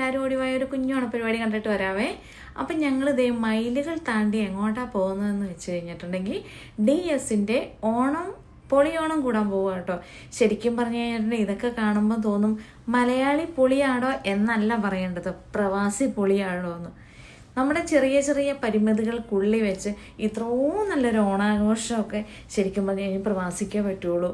എല്ലാവരും ഓടിവായ ഒരു കുഞ്ഞോണ പരിപാടി കണ്ടിട്ട് വരാവേ. അപ്പം ഞങ്ങൾ ഇതേ മൈലുകൾ താണ്ടി എങ്ങോട്ടാണ് പോകുന്നതെന്ന് വെച്ച് കഴിഞ്ഞിട്ടുണ്ടെങ്കിൽ DS-ൻ്റെ ഓണം പൊളിയോണം കൂടാൻ പോവുക കേട്ടോ. ശരിക്കും പറഞ്ഞു കഴിഞ്ഞിട്ടുണ്ടെങ്കിൽ ഇതൊക്കെ കാണുമ്പോൾ തോന്നും മലയാളി പൊളിയാണോ എന്നല്ല പറയേണ്ടത്, പ്രവാസി പൊളിയാണോ എന്ന്. നമ്മുടെ ചെറിയ ചെറിയ പരിമിതികൾക്കുള്ളിൽ വെച്ച് ഇത്രയും നല്ലൊരു ഓണാഘോഷമൊക്കെ ശരിക്കും പറഞ്ഞു കഴിഞ്ഞാൽ പ്രവാസിക്കേ പറ്റുള്ളൂ.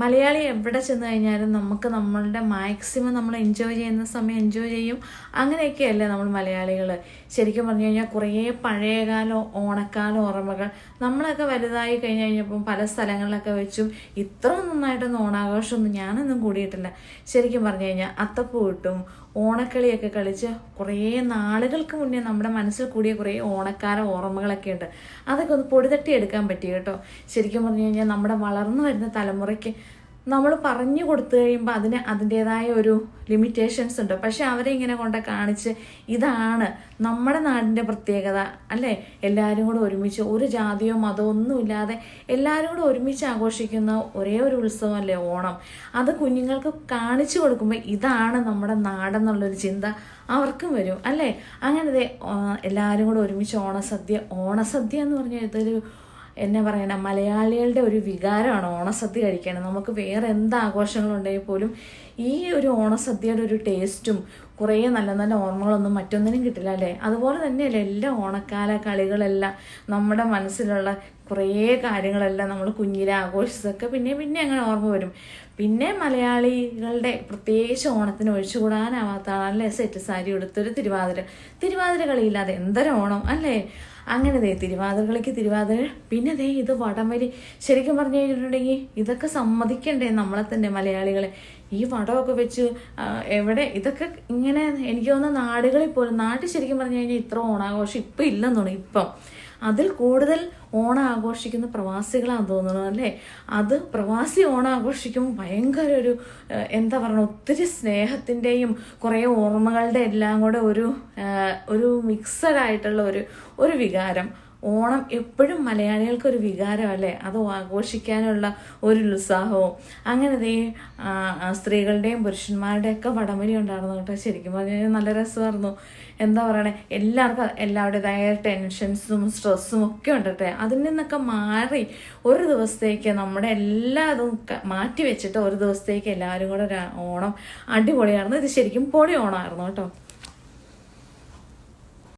മലയാളി എവിടെ ചെന്ന് കഴിഞ്ഞാലും നമുക്ക് നമ്മളുടെ മാക്സിമം നമ്മൾ എൻജോയ് ചെയ്യുന്ന സമയം എൻജോയ് ചെയ്യും. അങ്ങനെയൊക്കെയല്ലേ നമ്മൾ മലയാളികൾ. ശരിക്കും പറഞ്ഞു കഴിഞ്ഞാൽ കുറേ പഴയകാല ഓണക്കാല ഓർമ്മകൾ നമ്മളൊക്കെ വലുതായി കഴിഞ്ഞ് കഴിഞ്ഞപ്പം പല സ്ഥലങ്ങളിലൊക്കെ വെച്ചും ഇത്ര നന്നായിട്ടൊന്നും ഓണാഘോഷമൊന്നും ഞാനൊന്നും കൂടിയിട്ടില്ല. ശരിക്കും പറഞ്ഞു കഴിഞ്ഞാൽ അത്തപ്പൂ ഇട്ടും ഓണക്കളിയൊക്കെ കളിച്ച് കുറേ നാളുകൾക്ക് മുന്നേ നമ്മുടെ മനസ്സിൽ കൂടിയ കുറേ ഓണക്കാല ഓർമ്മകളൊക്കെ ഉണ്ട്. അതൊക്കെ ഒന്ന് പൊടിതട്ടി എടുക്കാൻ പറ്റി കേട്ടോ. ശരിക്കും പറഞ്ഞു കഴിഞ്ഞാൽ നമ്മുടെ വളർന്നു വരുന്ന തലമുറയ്ക്ക് നമ്മൾ പറഞ്ഞു കൊടുത്തു കഴിയുമ്പോൾ അതിന് അതിൻ്റേതായ ഒരു ലിമിറ്റേഷൻസ് ഉണ്ട്. പക്ഷെ അവരെ ഇങ്ങനെ കൊണ്ട് കാണിച്ച് ഇതാണ് നമ്മുടെ നാടിൻ്റെ പ്രത്യേകത അല്ലേ, എല്ലാവരും കൂടെ ഒരുമിച്ച് ഒരു ജാതിയോ മതമോ ഒന്നുമില്ലാതെ എല്ലാവരും കൂടെ ഒരുമിച്ച് ആഘോഷിക്കുന്ന ഒരേ ഒരു ഉത്സവമല്ലേ ഓണം. അത് കുഞ്ഞുങ്ങൾക്ക് കാണിച്ചു കൊടുക്കുമ്പോൾ ഇതാണ് നമ്മുടെ നാടെന്നുള്ളൊരു ചിന്ത അവർക്കും വരും അല്ലേ. അങ്ങനെ എല്ലാവരും കൂടെ ഒരുമിച്ച് ഓണസദ്യ എന്ന് പറഞ്ഞാൽ ഇതൊരു എന്നാ പറയണ മലയാളികളുടെ ഒരു വികാരമാണ് ഓണസദ്യ കഴിക്കണം. നമുക്ക് വേറെ എന്ത് ആഘോഷങ്ങളുണ്ടെങ്കിൽ പോലും ഈ ഒരു ഓണസദ്യയുടെ ഒരു ടേസ്റ്റും കുറേ നല്ല നല്ല ഓർമ്മകളൊന്നും മറ്റൊന്നിനും കിട്ടില്ല അല്ലേ. അതുപോലെ തന്നെയല്ലേ എല്ലാ ഓണക്കാല കളികളെല്ലാം നമ്മുടെ മനസ്സിലുള്ള കുറേ കാര്യങ്ങളെല്ലാം നമ്മൾ കുഞ്ഞിലെ ആഘോഷിച്ചതൊക്കെ പിന്നെ അങ്ങനെ ഓർമ്മ വരും. പിന്നെ മലയാളികളുടെ പ്രത്യേകിച്ച് ഓണത്തിന് ഒഴിച്ചുകൂടാനാവാത്തതാണ് അല്ലേ സെറ്റ് സാരി എടുത്തൊരു തിരുവാതിര കളിയില്ലാതെ എന്തൊരു ഓണം അല്ലേ. അങ്ങനെ തിരുവാതിര കളിക്ക് തിരുവാതിര. പിന്നെ ഇത് വടംവലി. ശരിക്കും പറഞ്ഞു കഴിഞ്ഞിട്ടുണ്ടെങ്കിൽ ഇതൊക്കെ സമ്മതിക്കണ്ടേ നമ്മളെ തന്നെ മലയാളികളെ. ഈ വടമൊക്കെ വെച്ച് എവിടെ ഇതൊക്കെ ഇങ്ങനെ എനിക്ക് തോന്നുന്ന നാടുകളിൽ പോലും നാട്ടിൽ ശരിക്കും പറഞ്ഞു കഴിഞ്ഞാൽ ഇത്ര ഓണാഘോഷം ഇപ്പം ഇല്ലെന്ന് തോന്നുന്നു. ഇപ്പം അതിൽ കൂടുതൽ ഓണം ആഘോഷിക്കുന്ന പ്രവാസികളാണെന്ന് തോന്നുന്നു അല്ലേ. അത് പ്രവാസി ഓണം ആഘോഷിക്കുമ്പോൾ ഭയങ്കര ഒരു എന്താ പറയുക ഒത്തിരി സ്നേഹത്തിൻ്റെയും കുറേ ഓർമ്മകളുടെ എല്ലാം കൂടെ ഒരു മിക്സഡ് ആയിട്ടുള്ള ഒരു വികാരം. ഓണം എപ്പോഴും മലയാളികൾക്കൊരു വികാരമല്ലേ, അത് ആഘോഷിക്കാനുള്ള ഒരു ഉത്സാഹവും. അങ്ങനെ സ്ത്രീകളുടെയും പുരുഷന്മാരുടെയും ഒക്കെ വടംവലി ഉണ്ടായിരുന്നു കേട്ടോ. ശരിക്കും പറഞ്ഞാൽ നല്ല രസമായിരുന്നു. എന്താ പറയണേ, എല്ലാവർക്കും എല്ലാവരുടേതായ ടെൻഷൻസും സ്ട്രെസ്സും ഒക്കെ ഉണ്ടട്ടെ. അതിൽ നിന്നൊക്കെ മാറി ഒരു ദിവസത്തേക്ക് നമ്മുടെ എല്ലാതും മാറ്റി വെച്ചിട്ട് ഒരു ദിവസത്തേക്ക് എല്ലാവരും കൂടെ ഓണം അടിപൊളിയായിരുന്നു. ഇത് ശരിക്കും പൊളി ഓണമായിരുന്നു കേട്ടോ.